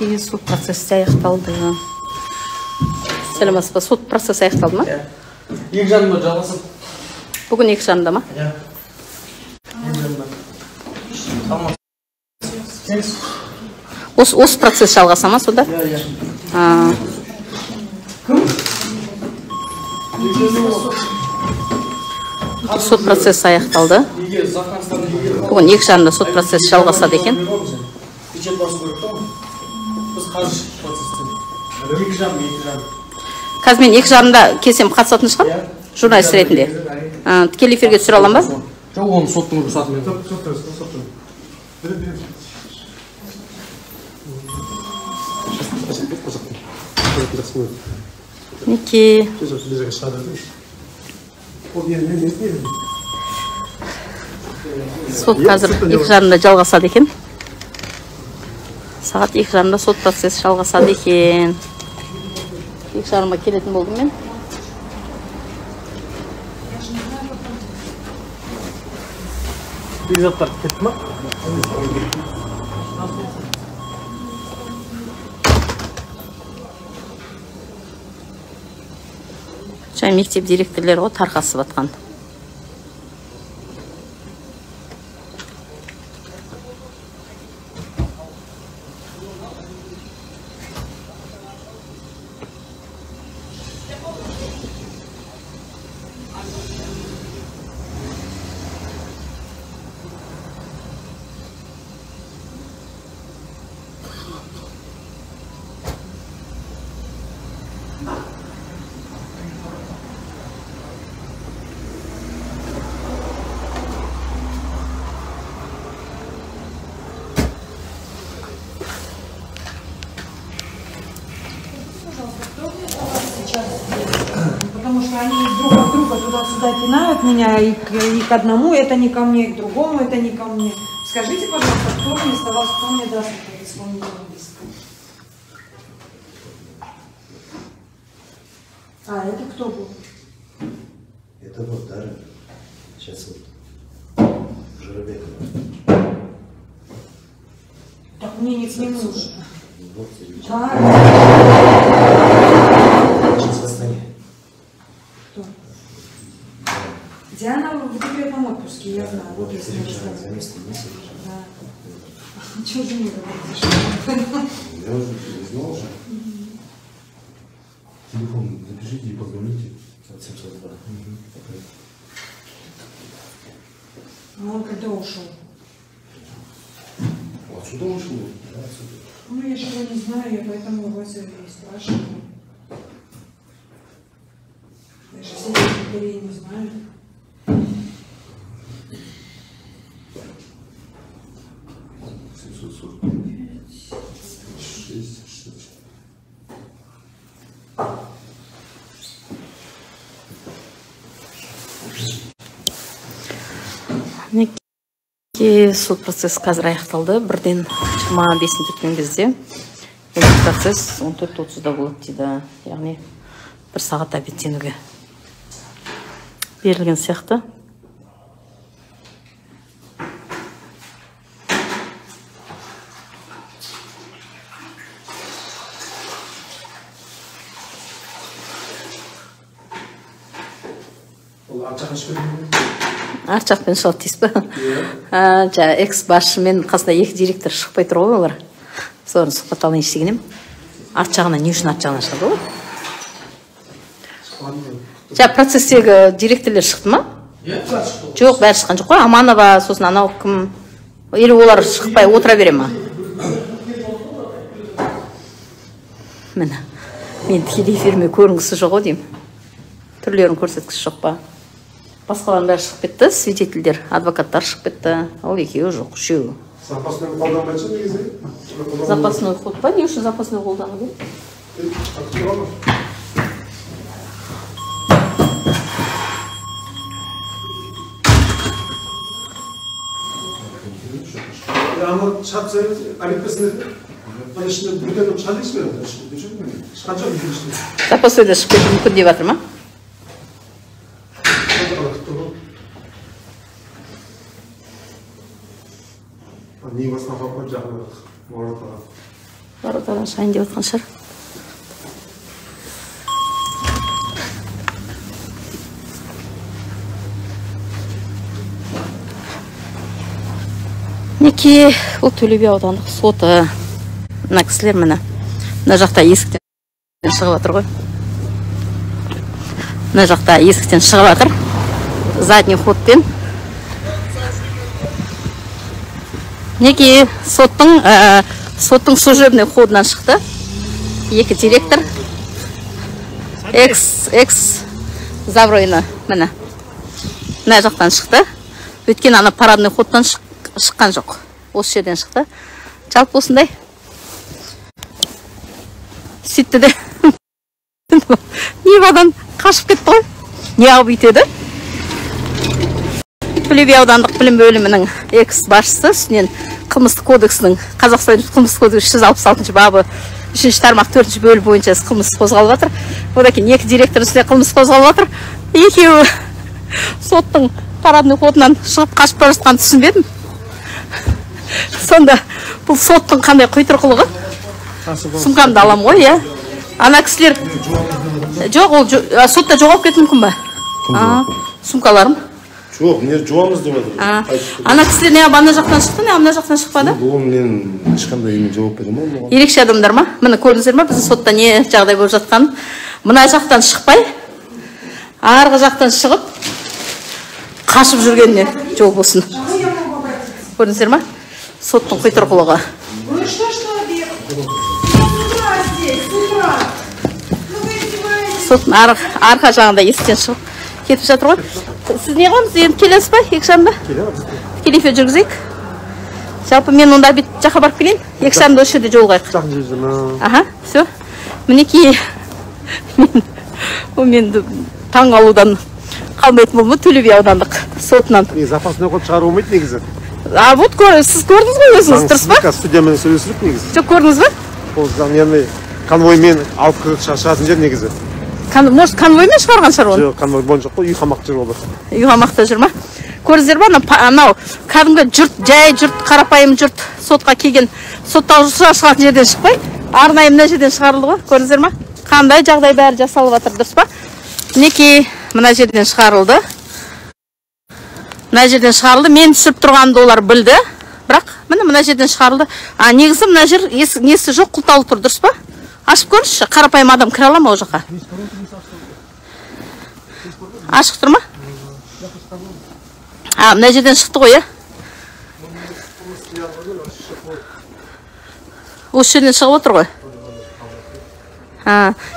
Сот процесі аяқталды. Сәлеметсіз бе? Сот процесі аяқталды ма? Екі жарымда жалғасып. Бүгін 2:30-да ма? Иә. Осы процесс жалғаса ма сонда? Иә. Сот процесі аяқталды. Бүгін 2:30-да сот процесі жалғасады екен. Печет басу керек та. Біз қазір процестен. 2:30. Қазір мен 2:30-да келсем қатысатын шығам? Журналист ретінде. Тікелей эфирге түсіре аламын ба? Жоқ, оны соттың рұқсатымен. Мінекей. Сот қазір 2:30-да жалғасады екен. Сағат 2:30-да сот процесі жалғасады екен. 2:30-ға келетін болдым мен. Бекзаттар кетті ма? Жаңа мектеп директорлері ғой тарқасып атқан. Потому что они друг от друга туда-сюда пинают меня, и к одному это не ко мне, и к другому это не ко мне. Скажите, пожалуйста, кто вместо вас, кто мне даст этот исполнительный лист? А, это кто был? Это вот Дара. Сейчас вот Жиробекова. Так мне не к нему нужно. Вот, Да. сейчас в Астане. Кто? Диана в декретном отпуске, я знаю. Вот если не За рассказываю. место не сидишь. Да. Чего же не говорите? Я уже не знал уже. Телефон запишите и позвоните. От 702. А он когда ушел? Отсюда ушел? Да, отсюда. Ну, я же его не знаю, я поэтому его и спрашиваю. Я же всех людей не знаю. Сот процесі қазір аяқталды. Бірден 25-ін өткен кезде процесс 14:30-да болады дейді. Яғни 1 сағат обедтенуге берілген сияқты. Арт жақпен шығады дейсіз ба? Жаңа экс-басшы мен қасында 2 директор шықпай тұр ғой олар. Соны сұхбат алайын дегенім. Арт жағына не үшін арт жағына шығады ғой? Жаңа процесстегі директорлер шықты ма? Жоқ, бәрі шыққан жоқ қой. Аманова, сосын анау кім? Или олар шықпай отыра бере ма? Міне, мен тікелей эфиріме көрінгісі жоқ ғой деймін. Түрлерін көрсеткісі жоқ па? Басқалардың бәрі шығып кетті, свидетельдер, адвокаттар шығып кетті. Ол екеуі жоқ, үшеуі. Запасной қолданбайынша негізі? Запасной ход па? Не үшін запасной қолдану керек? Ama çarpsaydı alipesinde bana şimdi bir tane çal ismi verdi. Düşünün mü? Kaça bir işte. Запасойда шығып кетуі мүмкін деп жатыр ма? Не басқа қапқан жағына барады. Ортадан шайын деп отқан шығар. Мінекей, бұл Төле би аудандық соты. Мына кісілер міне. Мына жақта есіктен шығып жатыр ғой. Мына жақта есіктен шығып жатыр. Задний ходпен. Мінекей, соттың служебный ходынан шықты. Екі директор. Экс Завройны міне. Мына жақтан шықты. Өткен ана парадный ходтан шыққан жоқ. Осы жерден шықты. Жалпы осындай. Сөйтті де. Невадан қашып кетті ғой. Не алып үйтеді? Төле би аудандық білім бөлімінің экс басшысы үстінен қылмыстық кодексінің Қазақстан қылмыстық кодексі 366 бабы 3-ші тармақ 4-ші бөлім бойынша қылмыс қозғалып жатыр. Одан кейін екі директор үстіне қылмыс қозғалып жатыр. Екеуі соттың парадный ходынан шығып қашып бара жатқанын түсінбедім. Сонда бұл соттың қандай құйтырқылығы? Сумкамды аламын ғой, иә. Ана кісілер жоқ, ол сотта жоғалып кетті мүмкін ба? Сумкаларым. Жоқ, не жуамыз деп жатыр. Ана кісілер не ана жақтан шықты, не ана жақтан шықпады? Бұл мен ешқандай мен жауап бере алмаймын. Ерекше адамдар ма? Міне көрдіңіздер ма? Біздің сотта не жағдай болып жатқанын. Мына жақтан шықпай, арғы жақтан шығып, қашып жүргеніне жол болсын. Көрдіңіздер ма? Соттың құйтырқылығы. Соттың арқа жағында есіктен шығып кетіп жатыр ғой. Сіз не қыламыз? Енді келесіз ба? Екі шамда? Тікелей эфир жүргізейік. Жалпы мен онда бет жаққа барып келейін. Екі шамда осы жерде жолығайық. Аха, все. Мінекей мен таң алудан қалмайтын болмы Төле би аудандық сотынан. Запасный ход шығару болмайды негізі. Вот сіз көрдіңіз ғой өзіңіз, дұрыс па? Судьямен сөйлесіліп негізі. Жоқ, көрдіңіз ба? Ол яғни конвоймен алып шығатын жер негізі. Может, конвоймен шығарған шығар оны? Жоқ, конвой болған жоқ қой, үй қамақта жүр олар. Үй қамақта жүр ма? Көрдіңіздер ба? Анау кәдімгі жұрт, жай жұрт, қарапайым жұрт сотқа келген, сотталушыға шығатын жерден шықпай, арнайы мына жерден шығарылды ғой. Көрдіңіздер ма? Қандай жағдай бәрі жасалып жатыр, дұрыс па? Мінекей мына жерден шығарылды. Мына жерден шығарылды. Мен түсіріп тұрғанды олар білді. Бірақ мына жерден шығарылды. Негізі мына жер несі жоқ, құлтаулы тұр, дұрыс па? Ашып көріңізші, қарапайым адам кіре ала ма ол жаққа? Ашық тұр ма? Мына жерден шықты ғой, осы жерден шығып отыр ғой.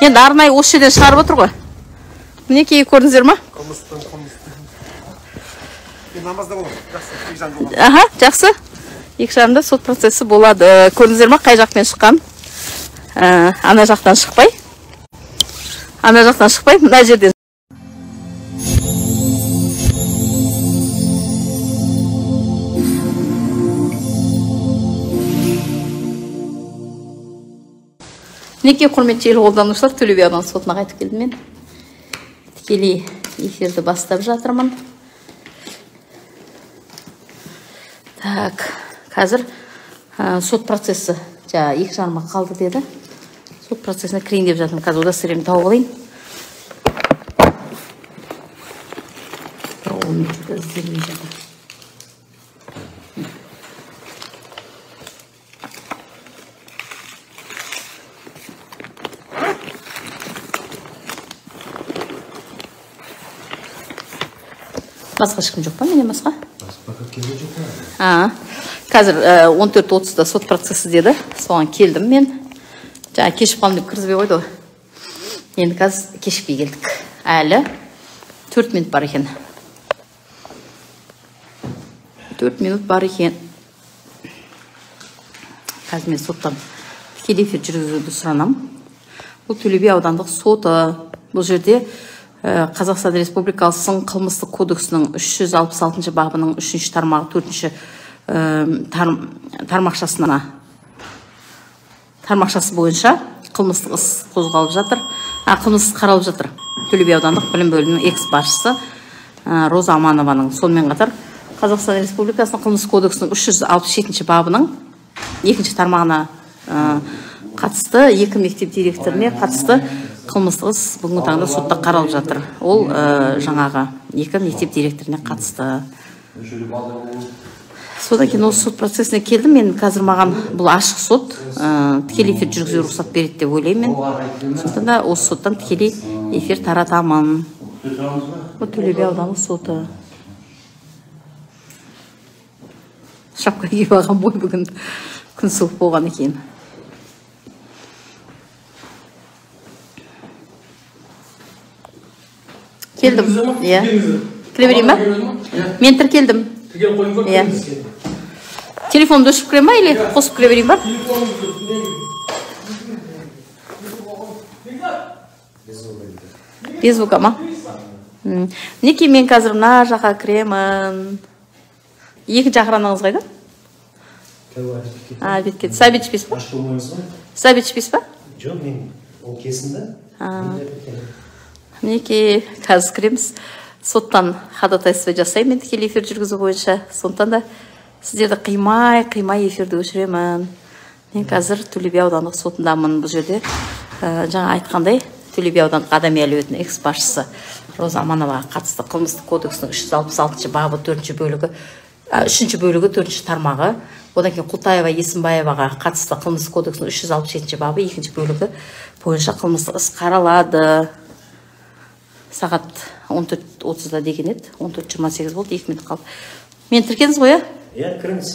Енді арнайы осы жерден шығарып отыр ғой. Мінекей көрдіңіздер ма? Аха, жақсы. Екі жағында сот процесі болады. Көрдіңіздер ма? Қай жақпен шыққан? Ана жақтан шықпай. Ана жақтан шықпай, мына жерден. Мінекей құрметті ел қолданушылар, Төле би аудандық сотына қайтып келдім мен. Тікелей эфирді бастап жатырмын. Так, қазір сот процесі екі жарымға қалды деді. Сот процесіне кірейін деп жатырмын. Қазір удостоверениемді тауып алайын. Оны ізделмей жатыр. Басқа ешкім жоқ па? Менен басқа? Қазір 14:30-да сот процесі деді. Соған келдім мен. Жаңа кешіп қалым деп кіргізбей қойды ғой. Енді қазір кешікпей келдік. Әлі 4 минут бар екен. 4 минут бар екен. Қазір мен соттан тікелей эфир жүргізуді сұранам. Бұл Төле би аудандық соты. Бұл жерде Қазақстан Республикасының қылмыстық кодексінің 366 бабының 3-ші тармағы 4-ші тармақшасы бойынша қылмыстық іс қозғалып жатыр. Қылмыстық қаралып жатыр. Төле би аудандық білім бөлімінің экс басшысы Роза Аманованың. Сонымен қатар Қазақстан Республикасының қылмыстық кодексінің 367 бабының 2-ші тармағына қатысты, 2 мектеп директорына қатысты қылмыстық іс бүгінгі таңда сотта қаралып жатыр. Ол жаңағы 2 мектеп директорына қатысты. Содан кейін осы сот процесіне келдім. Мен қазір маған бұл ашық сот, тікелей эфир жүргізуге рұқсат береді деп ойлаймын мен. Сондықтан да осы соттан тікелей эфир таратамын. Бұл Төле би аудандық соты. Шапка киіп алған бой бүгін күн суық болған екен. Келдім. Иә. Кіре берейін ба? Мен тіркелдім. Иә. Телефонды өшіп кіре ма, или қосып кіре берейін ба? Без звука ма? Мінекей мен қазір мына жаққа кіремін. Екі жақыраныңыз қайда? Бетке. Сәбет ішпес па? Сәбет ішпес па? Жоқ, мен ол кесінді. Мінекей қазір кіреміз. Соттан ходатайство жасаймын тікелей эфир жүргізу бойынша. Сондықтан да сіздерді қимай эфирді өшіремін. Мен қазір Төле би аудандық сотындамын. Бұл жерде жаңа айтқандай Төле би аудандық адами әлеуетінің экс-басшысы Роза Амановаға қатысты қылмыстық кодексінің 366 бабы 4 бөлігі 3 бөлігі 4 тармағы, одан кейін Құлтаева Есімбаеваға қатысты қылмыстық кодексінің 367 бабы 2 бөлігі бойынша қылмыстық іс қаралады. Сағат 14:30-да деген еді, 14:28 болды, 2 минут қалды. Мен тіркеңіз ғой, Иә, кіріңіз.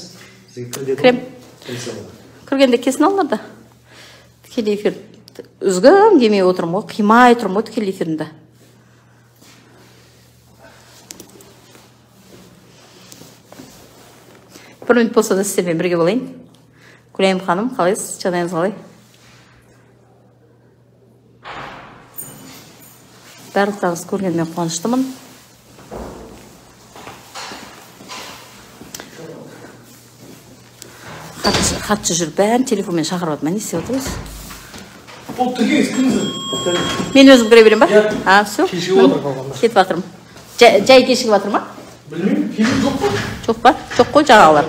Кірем. Кіргенде кесін алынады. Тікелей эфир үзгім демей отырмын ғой, қимай тұрмын ғой тікелей эфирінде. Бір минут болса да сіздермен бірге болайын. Гүлайым ханым, қалайсыз? Жағдайыңыз қалай? Барлықтарыңыз көргеніме қуаныштымын. Хатшы жүр, бәрін телефонмен шақырып отыр. Не істеп отырсыз? Мен өзім кіре берем ба? Все. Кетіп жатырмын. Жай кешігіп жатыр ма? Білмеймін, фильм жоқ па? Жоқ па? Жоқ қой жаңағылар.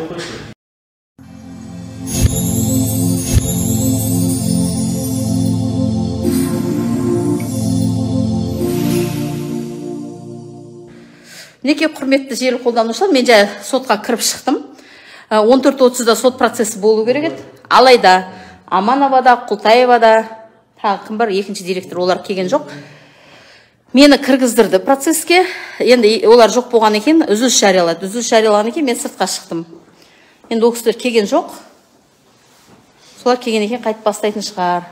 Неке құрметті желі қолданушылар, мен жай сотқа кіріп шықтым. 14:30-да сот процесі болу керек еді. Алайда Амановада, Құлтаевада, тағы кім бар, екінші директор, олар келген жоқ. Мені кіргіздірді процеске. Енді олар жоқ болған екен, үзіліс жариялады. Үзіліс жариялаған екен, мен сыртқа шықтым. Енді ол кісілер келген жоқ. Солар келген екен, қайтып бастайтын шығар.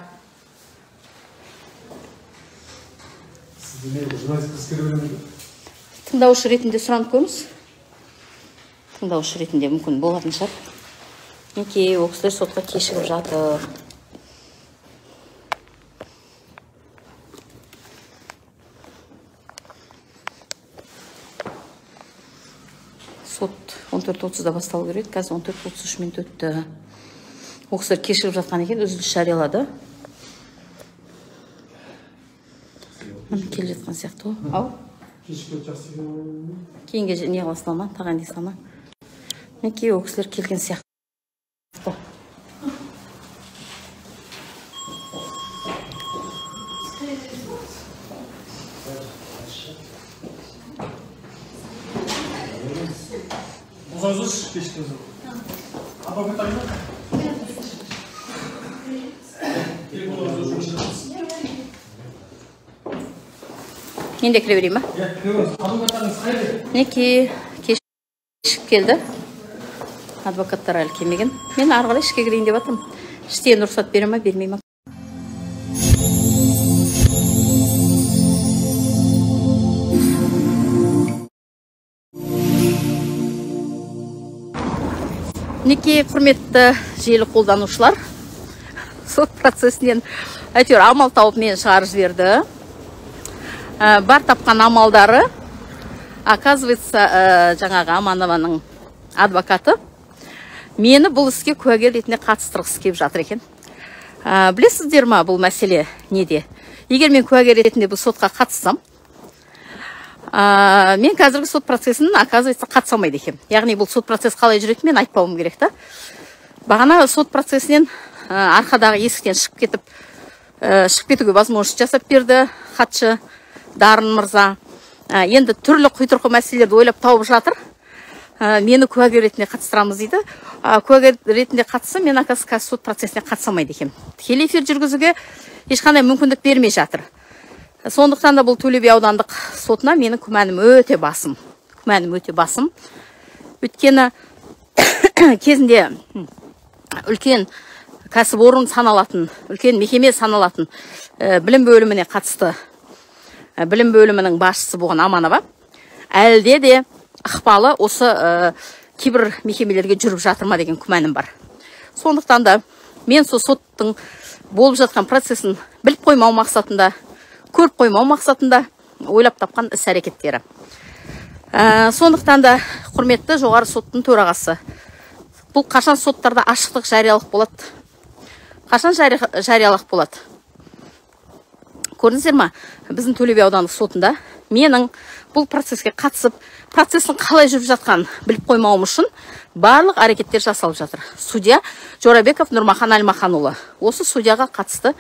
Тыңдаушы ретінде сұранып көріңіз. Тыңдаушы ретінде мүмкін болатын шығар. Неке, ол кісілер сотқа кешігіп жатыр. Сот 14:30-да басталу керек, қазір 14:33 минут өтті. Ол кісілер кешігіп жатқан екен, үзіліс жариялады. Келе жатқан сияқты ғой. Ау? Кейінге не қыласың ма? Тағайындайсың ма? Неке, ол кісілер келген сияқты. Ұзақ кешкен жоқ. Адвокат айна? Енді кіре берейін ба? Адвокаттарыңыз қайда? Неке, кешіп келді. Адвокаттар әлі келмеген. Мен ары қарай ішке кірейін деп жатырмын. Іштен рұқсат бере ма, бермей ма? Неке, құрметті желі қолданушылар, сот процесінен әйтеуір амал тауып мені шығарып жіберді. Бар тапқан амалдары, оказывается, жаңағы Аманованың адвокаты мені бұл іске куәгер ретінде қатыстырғысы келіп жатыр екен. Білесіздер ма бұл мәселе неде? Егер мен куәгер ретінде бұл сотқа қатыссам, мен қазіргі сот процесін, оказывается, қатыса алмайды екен. Яғни бұл сот процесі қалай жүретін мен айтпауым керек та. Бағана сот процесінен арқадағы есіктен шығып кетуге возможность жасап берді хатшы Дарын мырза. Енді түрлі құйтырқы мәселелерді ойлап тауып жатыр. Мені куәгер ретінде қатыстырамыз дейді. Куәгер ретінде қатысса, мен оказывается сот процесіне қатысамайды екем. Тікелей эфир жүргізуге ешқандай мүмкіндік бермей жатыр. Сондықтан да бұл Төле би аудандық сотына менің күмәнім өте басым. Өйткені кезінде үлкен кәсіпорын саналатын, үлкен мекеме саналатын білім бөліміне қатысты білім бөлімінің басшысы болған Аманова әлде де ықпалы осы кейбір мекемелерге жүріп жатыр ма деген күмәнім бар. Сондықтан да мен сол соттың болып жатқан процесін біліп қоймау мақсатында, көріп қоймау мақсатында ойлап тапқан іс-әрекеттері. Сондықтан да құрметті жоғары соттың төрағасы, бұл қашан соттарда ашықтық жариялық болады? Қашан жариялық болады? Көрдіңіздер ма? Біздің Төле би аудандық сотында менің бұл процеске қатысып, процестің қалай жүріп жатқанын біліп қоймауым үшін барлық әрекеттер жасалып жатыр. Судья Жорабеков Нұрмахан Әлмаханұлы. Осы судьяға қатысты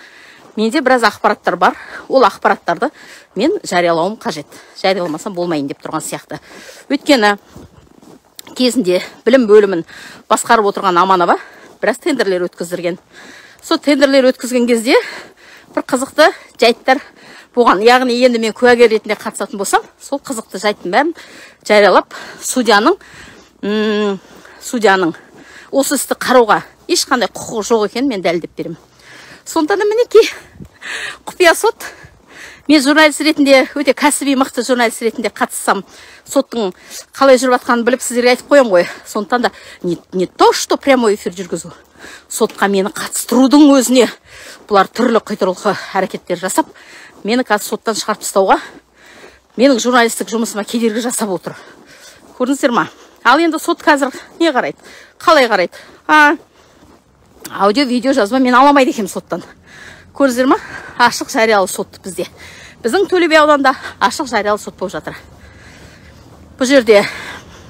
менде біраз ақпараттар бар. Ол ақпараттарды мен жариялауым қажет. Жарияламасам болмайын деп тұрған сияқты. Өйткені кезінде білім бөлімін басқарып отырған Аманова біраз тендерлер өткіздірген. Сол тендерлер өткізген кезде бір қызықты жайттар болған. Яғни енді мен куәгер ретінде қатысатын болсам, сол қызықты жайттың бәрін жариялап, судьяның осы істі қарауға ешқандай құқығы жоқ екенін мен дәлелдеп беремін. Сондықтан да мінекей құпия сот. Мен журналист ретінде, өте кәсіби мықты журналист ретінде қатыссам, соттың қалай жүріп жатқанын біліп сіздерге айтып қоям ғой. Сондықтан да не то, что прямой эфир жүргізу. Сотқа мені қатыстырудың өзіне бұлар түрлі құйтырқы әрекеттер жасап, мені қазір соттан шығарып тастауға, менің журналистік жұмысыма кедергі жасап отыр. Көрдіңіздер ма? Ал енді сот қазір не қарайды? Қалай қарайды? Аудио, видео жазба мен аламайды екем соттан. Көрдіңіздер ма? Ашық жариялы сот бізде. Біздің Төле би ауданында ашық жариялы сот болып жатыр. Бұл жерде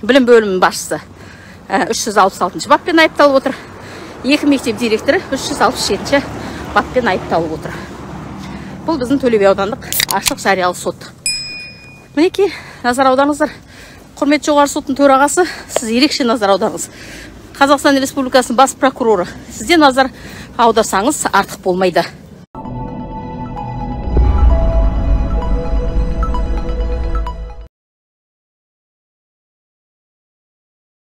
білім бөлімінің басшысы 366 баппен айыпталып отыр. 2 мектеп директоры 367 баппен айыпталып отыр. Бұл біздің Төле би аудандық ашық жариялы сот. Мінекей, назар аударыңыздар. Құрметті жоғары соттың төрағасы, сіз ерекше назар аударыңыз. Қазақстан Республикасының бас прокуроры, сізде назар аударсаңыз артық болмайды.